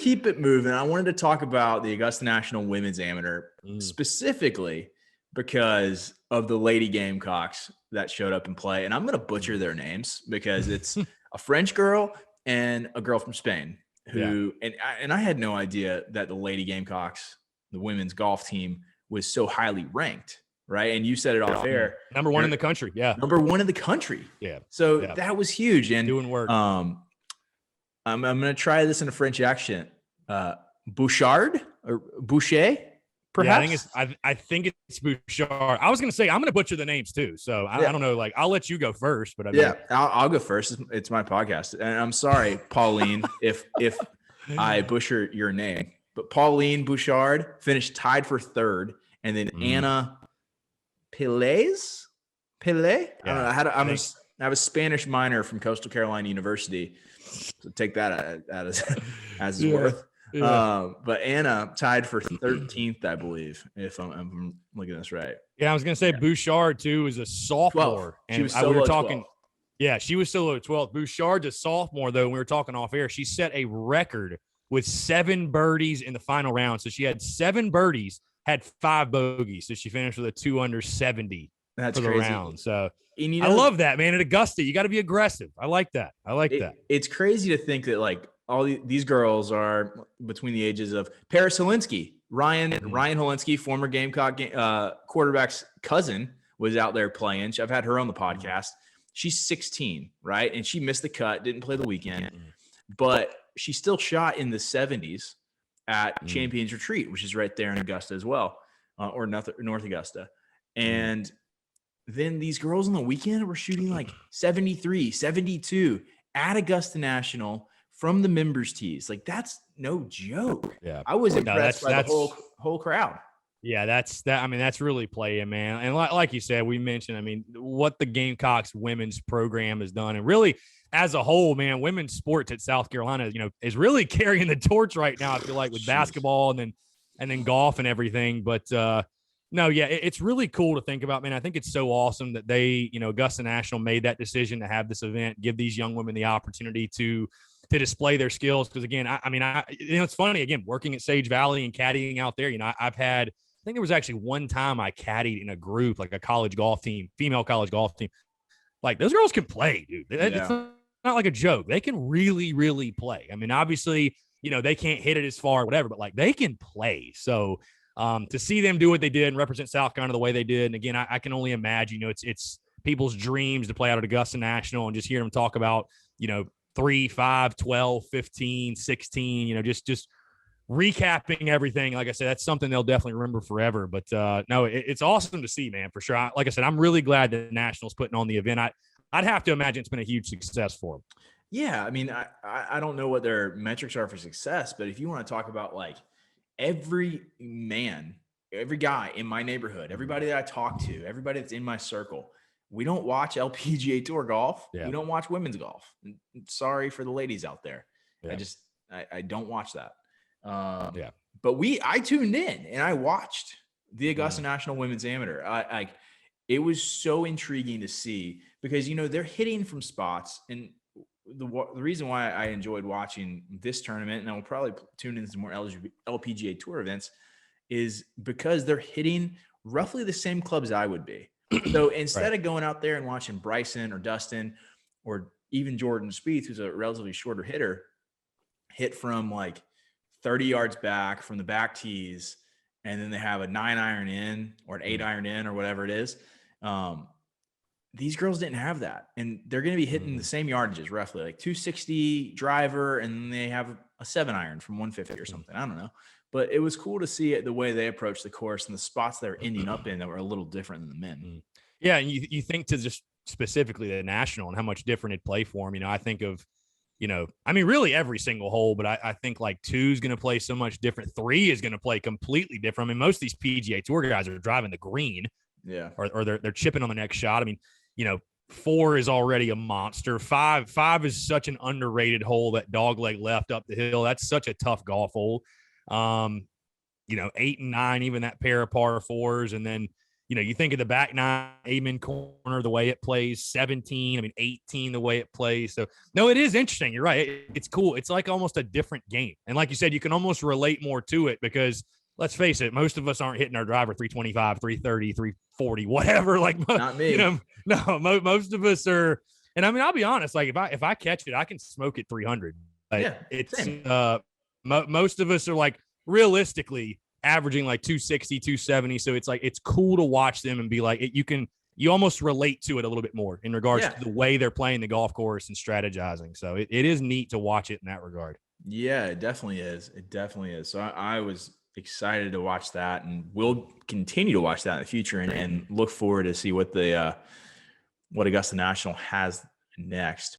keep it moving, I wanted to talk about the Augusta National Women's Amateur, specifically because of the Lady Gamecocks that showed up and play. And I'm going to butcher their names because it's a French girl and a girl from Spain who, and I had no idea that the Lady Gamecocks, the women's golf team, was so highly ranked. Right. And you said it off air. Number one in the country. Yeah. Number one in the country. Yeah. So that was huge. And doing work. I'm going to try this in a French accent. Bouchard or Boucher, perhaps? Yeah, I think it's Bouchard. I was going to say, I'm going to butcher the names too. So I don't know. Like, I'll let you go first. But I'll go first. It's my podcast. And I'm sorry, Pauline, if I butcher your name. But Pauline Bouchard finished tied for third. And then Anna Pele? Yeah, I was a Spanish minor from Coastal Carolina University, so take that as worth. Yeah. But Anna tied for 13th, I believe, if I'm looking at this right. Yeah, I was gonna say Bouchard too is a sophomore, 12. She was we were talking. 12. Yeah, she was still at 12th. Bouchard's a sophomore though. When we were talking off air, she set a record with 7 birdies in the final round. So she had 7 birdies. Had 5 bogeys, so she finished with a 2 under 70 for the round. So I love that, man. At Augusta, you got to be aggressive. I like that. It's crazy to think that like all these girls are between the ages of Paris Helinski, Ryan Helinski, former Gamecock quarterback's cousin, was out there playing. I've had her on the podcast. She's 16, right? And she missed the cut, didn't play the weekend, but she still shot in the 70s. At Champions Retreat, which is right there in Augusta as well, or North Augusta. And then these girls on the weekend were shooting like 73, 72 at Augusta National from the members' tees. Like, that's no joke. Yeah, I was impressed by the whole crowd. Yeah, that's really playing, man. And like you said, we mentioned, what the Gamecocks women's program has done, and really as a whole, man, women's sports at South Carolina, is really carrying the torch right now. I feel like with basketball and then golf and everything. But it's really cool to think about, man. I think it's so awesome that they, Augusta National made that decision to have this event, give these young women the opportunity to display their skills. Because again, it's funny, again, working at Sage Valley and caddying out there, I think there was actually one time I caddied in a group, like a college golf team, female college golf team. Like, those girls can play, dude. It's not like a joke. They can really, really play. Obviously, they can't hit it as far, whatever, but like, they can play. So to see them do what they did and represent South Carolina the way they did. And again, I can only imagine, it's people's dreams to play out at Augusta National, and just hear them talk about, 3, 5, 12, 15, 16, just recapping everything. Like I said, that's something they'll definitely remember forever. But it's awesome to see, man, for sure. Like I said, I'm really glad that National's putting on the event. I'd have to imagine it's been a huge success for them. Yeah, I don't know what their metrics are for success, but if you want to talk about like every guy in my neighborhood, everybody that I talk to, everybody that's in my circle, we don't watch LPGA Tour golf. Yeah. We don't watch women's golf. Sorry for the ladies out there. Yeah. I don't watch that. But I tuned in and I watched the Augusta National Women's Amateur. It was so intriguing to see because, they're hitting from spots. And the reason why I enjoyed watching this tournament, and I will probably tune into some more LPGA Tour events, is because they're hitting roughly the same clubs I would be. So instead of going out there and watching Bryson or Dustin or even Jordan Spieth, who's a relatively shorter hitter, hit from like 30 yards back from the back tees, and then they have a 9-iron in or an 8-iron in or whatever it is. These girls didn't have that, and they're going to be hitting the same yardages, roughly like 260 driver, and then they have a 7-iron from 150 or something. I don't know, but it was cool to see it, the way they approached the course and the spots they're ending up in that were a little different than the men. Yeah, and you think to just specifically the National and how much different it'd play for them. I think of, really every single hole, but I think like 2 is going to play so much different. 3 is going to play completely different. Most of these PGA Tour guys are driving the green. Yeah. Or they're chipping on the next shot. 4 is already a monster. 5 is such an underrated hole, that dogleg left up the hill. That's such a tough golf hole. 8 and 9, even that pair of par 4s. And then, you think of the back nine, Amen corner, the way it plays, 17, 18, the way it plays. So, no, it is interesting. You're right. It's cool. It's like almost a different game. And like you said, you can almost relate more to it because let's face it, most of us aren't hitting our driver 325, 330, 340, whatever. Like, not me. Most of us are. And I'll be honest, like if I catch it, I can smoke it 300. But Yeah, it's same. Most of us are like realistically averaging like 260, 270. So it's like it's cool to watch them and be like you almost relate to it a little bit more in regards to the way they're playing the golf course and strategizing. So it is neat to watch it in that regard. Yeah, it definitely is. It definitely is. So I was excited to watch that, and we'll continue to watch that in the future and look forward to see what the what Augusta National has next.